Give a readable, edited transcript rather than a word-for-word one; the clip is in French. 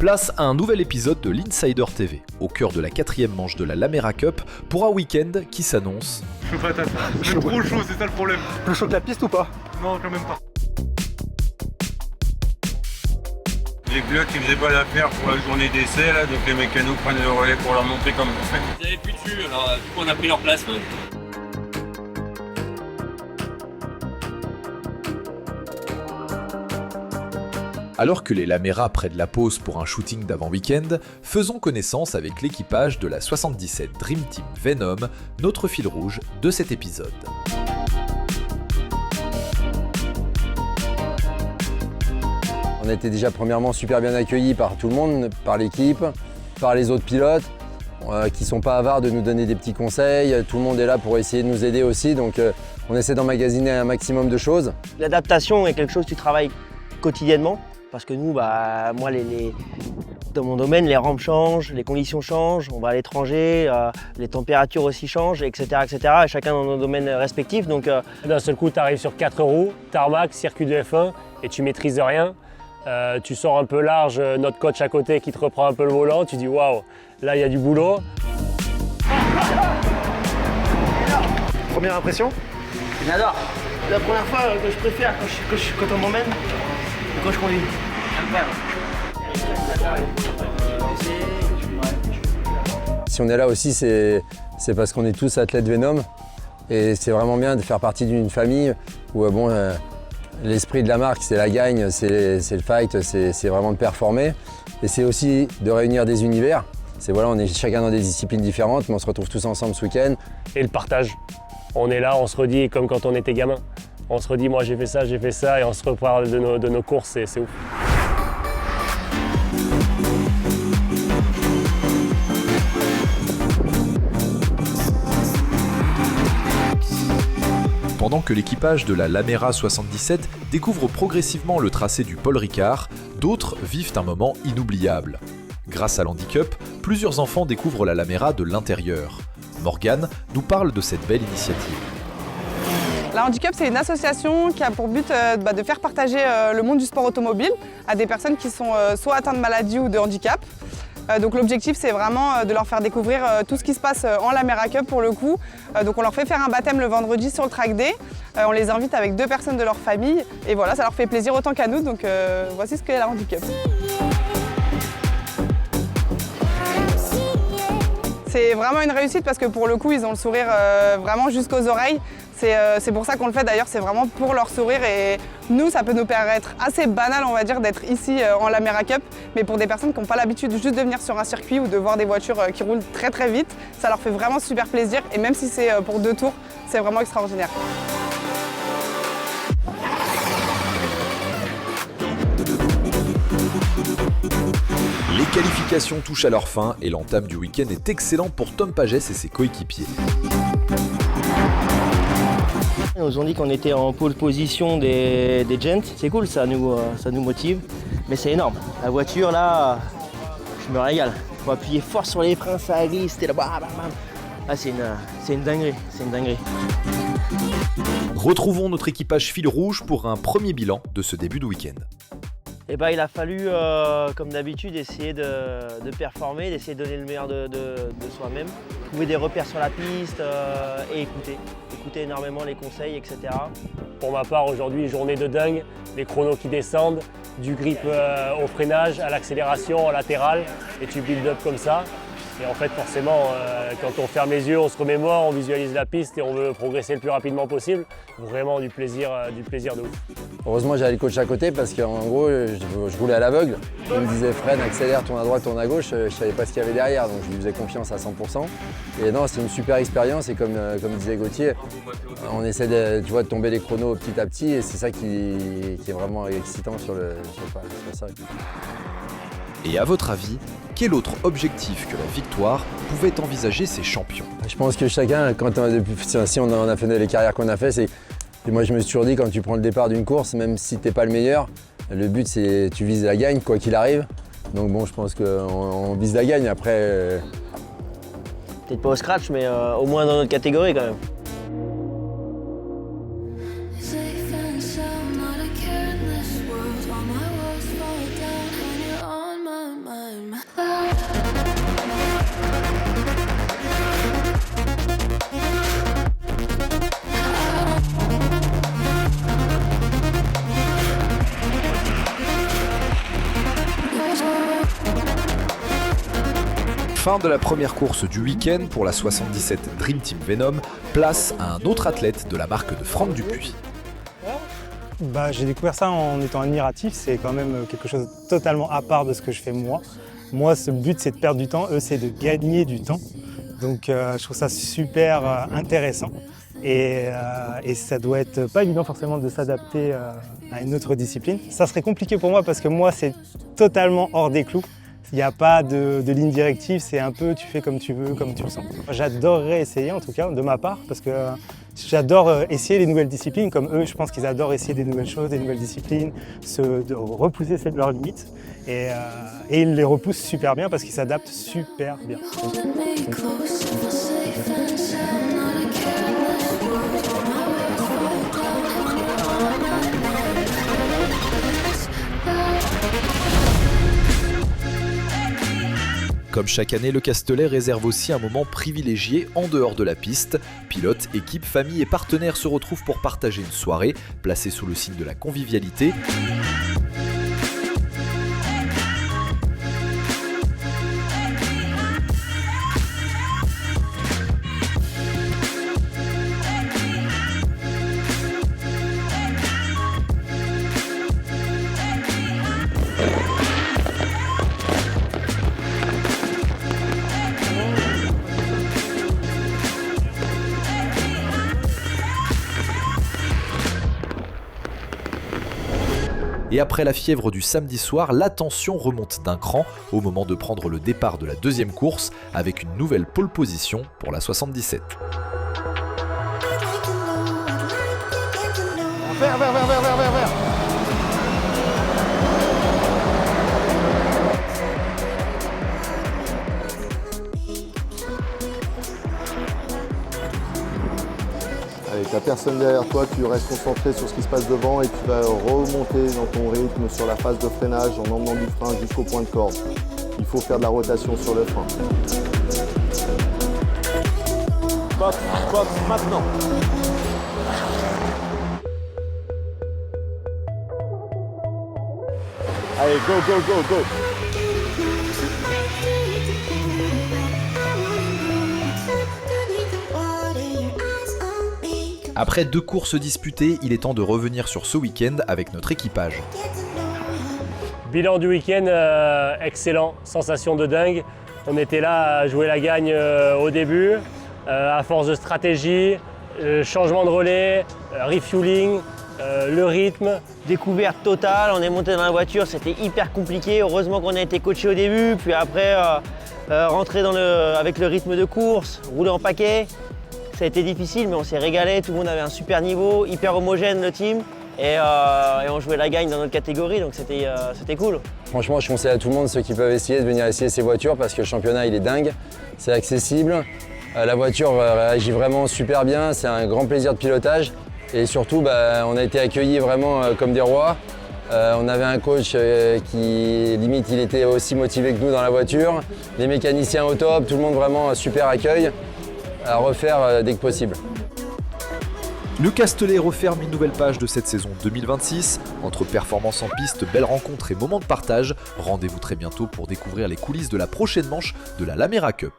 Place à un nouvel épisode de l'Insider TV, au cœur de la 4e manche de la Lamera Cup, pour un week-end qui s'annonce... Chaud patate, c'est trop chaud, c'est ça le problème. Plus chaud que la piste ou pas? Non, quand même pas. Les pilotes qui faisaient pas l'affaire pour la journée d'essai, là, donc les mécanos prennent le relais pour leur montrer comment on fait. Ils avaient plus dessus, alors du coup on a pris leur place. Alors que les Lamera prennent la pause pour un shooting d'avant-week-end, faisons connaissance avec l'équipage de la 77 Dream Team Venom, notre fil rouge de cet épisode. On a été déjà premièrement super bien accueillis par tout le monde, par l'équipe, par les autres pilotes, qui sont pas avares de nous donner des petits conseils. Tout le monde est là pour essayer de nous aider aussi, donc on essaie d'emmagasiner un maximum de choses. L'adaptation est quelque chose que tu travailles quotidiennement. Parce que nous, moi, dans mon domaine, les rampes changent, les conditions changent, on va à l'étranger, les températures aussi changent, etc. Et chacun dans nos domaines respectifs. Donc, d'un seul coup, tu arrives sur 4 roues, tarmac, circuit de F1, et tu maîtrises rien. Tu sors un peu large, notre coach à côté qui te reprend un peu le volant, tu dis waouh, là il y a du boulot. Première impression? J'adore. La première fois que je préfère quand on m'emmène, quand je conduis. Si on est là aussi, c'est parce qu'on est tous athlètes Venom. Et c'est vraiment bien de faire partie d'une famille où l'esprit de la marque, c'est la gagne, c'est le fight, c'est vraiment de performer. Et c'est aussi de réunir des univers. On est chacun dans des disciplines différentes, mais on se retrouve tous ensemble ce week-end. Et le partage. On est là, on se redit comme quand on était gamin. On se redit, moi j'ai fait ça, et on se reparle de nos courses, c'est ouf. Pendant que l'équipage de la Lamera 77 découvre progressivement le tracé du Paul Ricard, d'autres vivent un moment inoubliable. Grâce à l'handicap, plusieurs enfants découvrent la Lamera de l'intérieur. Morgane nous parle de cette belle initiative. La Handicap, c'est une association qui a pour but de faire partager le monde du sport automobile à des personnes qui sont soit atteintes de maladie ou de handicap. Donc l'objectif, c'est vraiment de leur faire découvrir tout ce qui se passe en Lamera Cup pour le coup. Donc on leur fait faire un baptême le vendredi sur le track day. On les invite avec 2 personnes de leur famille et voilà, ça leur fait plaisir autant qu'à nous. Donc voici ce qu'est la Handicap. C'est vraiment une réussite parce que pour le coup, ils ont le sourire vraiment jusqu'aux oreilles. C'est pour ça qu'on le fait d'ailleurs, c'est vraiment pour leur sourire et nous, ça peut nous paraître assez banal, on va dire, d'être ici en Lamera Cup, mais pour des personnes qui n'ont pas l'habitude juste de venir sur un circuit ou de voir des voitures qui roulent très très vite, ça leur fait vraiment super plaisir et même si c'est pour 2 tours, c'est vraiment extraordinaire. Les qualifications touchent à leur fin et l'entame du week-end est excellent pour Tom Pages et ses coéquipiers. Ils nous ont dit qu'on était en pole position des gents. C'est cool, ça nous motive, mais c'est énorme. La voiture là, je me régale. Faut appuyer fort sur les freins, ça glisse, t'es là, bam, bam, bam. Ah, c'est une dinguerie, c'est une dinguerie. Retrouvons notre équipage fil rouge pour un premier bilan de ce début de week-end. Et il a fallu, comme d'habitude, essayer de performer, d'essayer de donner le meilleur de soi-même, trouver des repères sur la piste et écouter énormément les conseils, etc. Pour ma part, aujourd'hui, journée de dingue, les chronos qui descendent, du grip au freinage, à l'accélération, en latéral, et tu build up comme ça. Et en fait, forcément, quand on ferme les yeux, on se remémore, on visualise la piste et on veut progresser le plus rapidement possible. Vraiment du plaisir de ouf. Heureusement, j'avais le coach à côté parce qu'en gros, je roulais à l'aveugle. Il me disait freine, accélère, tourne à droite, tourne à gauche. Je ne savais pas ce qu'il y avait derrière, donc je lui faisais confiance à 100%. Et non, c'est une super expérience et comme disait Gauthier, on essaie de tomber les chronos petit à petit et c'est ça qui est vraiment excitant sur ça. Et à votre avis, quel autre objectif que la victoire pouvait envisager ces champions? Je pense que chacun, si on a fait les carrières qu'on a fait, et moi je me suis toujours dit, quand tu prends le départ d'une course, même si t'es pas le meilleur, le but c'est tu vises la gagne quoi qu'il arrive. Donc bon, je pense qu'on vise la gagne après. Peut-être pas au scratch, mais au moins dans notre catégorie quand même. All my walls fall down and you're on my mind. Fin de la première course du week-end pour la 77 Dream Team Venom, place à un autre athlète de la marque de Franck Dupuis. J'ai découvert ça en étant admiratif, c'est quand même quelque chose de totalement à part de ce que je fais moi. Moi, ce but c'est de perdre du temps, eux c'est de gagner du temps. Donc je trouve ça super intéressant et ça doit être pas évident forcément de s'adapter à une autre discipline. Ça serait compliqué pour moi parce que moi c'est totalement hors des clous. Il n'y a pas de ligne directive, c'est un peu tu fais comme tu veux, comme tu le sens. J'adorerais essayer en tout cas de ma part parce que j'adore essayer les nouvelles disciplines comme eux, je pense qu'ils adorent essayer des nouvelles choses, des nouvelles disciplines, de repousser leurs limites et ils les repoussent super bien parce qu'ils s'adaptent super bien. Comme chaque année, le Castellet réserve aussi un moment privilégié en dehors de la piste. Pilotes, équipes, familles et partenaires se retrouvent pour partager une soirée, placée sous le signe de la convivialité. Et après la fièvre du samedi soir, la tension remonte d'un cran au moment de prendre le départ de la deuxième course avec une nouvelle pole position pour la 77. Vert. Avec la personne derrière toi, tu restes concentré sur ce qui se passe devant et tu vas remonter dans ton rythme sur la phase de freinage en emmenant du frein jusqu'au point de corde. Il faut faire de la rotation sur le frein. Spot, maintenant. Allez, go. Après 2 courses disputées, il est temps de revenir sur ce week-end avec notre équipage. Bilan du week-end, excellent, sensation de dingue. On était là à jouer la gagne au début, à force de stratégie, changement de relais, refueling, le rythme. Découverte totale, on est monté dans la voiture, c'était hyper compliqué. Heureusement qu'on a été coaché au début, puis après rentrer avec le rythme de course, rouler en paquet. Ça a été difficile, mais on s'est régalé, tout le monde avait un super niveau, hyper homogène le team. Et on jouait la gagne dans notre catégorie, donc c'était cool. Franchement, je conseille à tout le monde, ceux qui peuvent essayer, de venir essayer ces voitures parce que le championnat il est dingue, c'est accessible. La voiture réagit vraiment super bien, c'est un grand plaisir de pilotage. Et surtout, on a été accueillis vraiment comme des rois. On avait un coach qui, limite, il était aussi motivé que nous dans la voiture. Les mécaniciens au top, tout le monde vraiment super accueil. À refaire dès que possible. Le Castellet referme une nouvelle page de cette saison 2026. Entre performances en piste, belles rencontres et moments de partage, rendez-vous très bientôt pour découvrir les coulisses de la prochaine manche de la Lamera Cup.